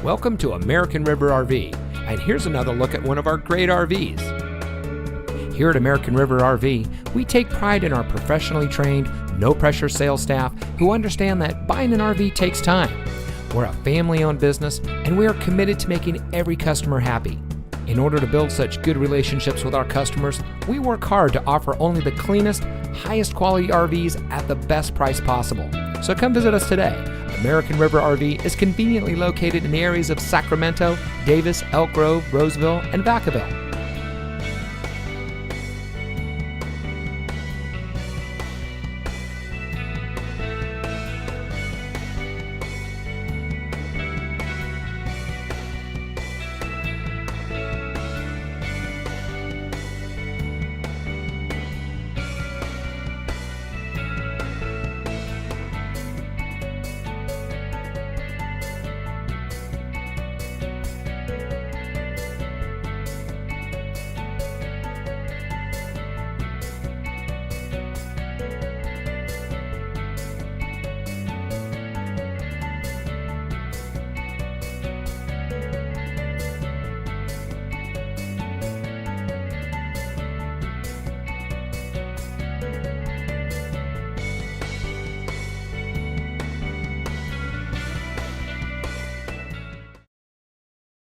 Welcome to American River RV, and here's another look at one of our great RVs. Here at American River RV, we take pride in our professionally trained, no-pressure sales staff who understand that buying an RV takes time. We're a family-owned business, and we are committed to making every customer happy. In order to build such good relationships with our customers, we work hard to offer only the cleanest, highest quality RVs at the best price possible. So come visit us today. American River RV is conveniently located in the areas of Sacramento, Davis, Elk Grove, Roseville, and Vacaville.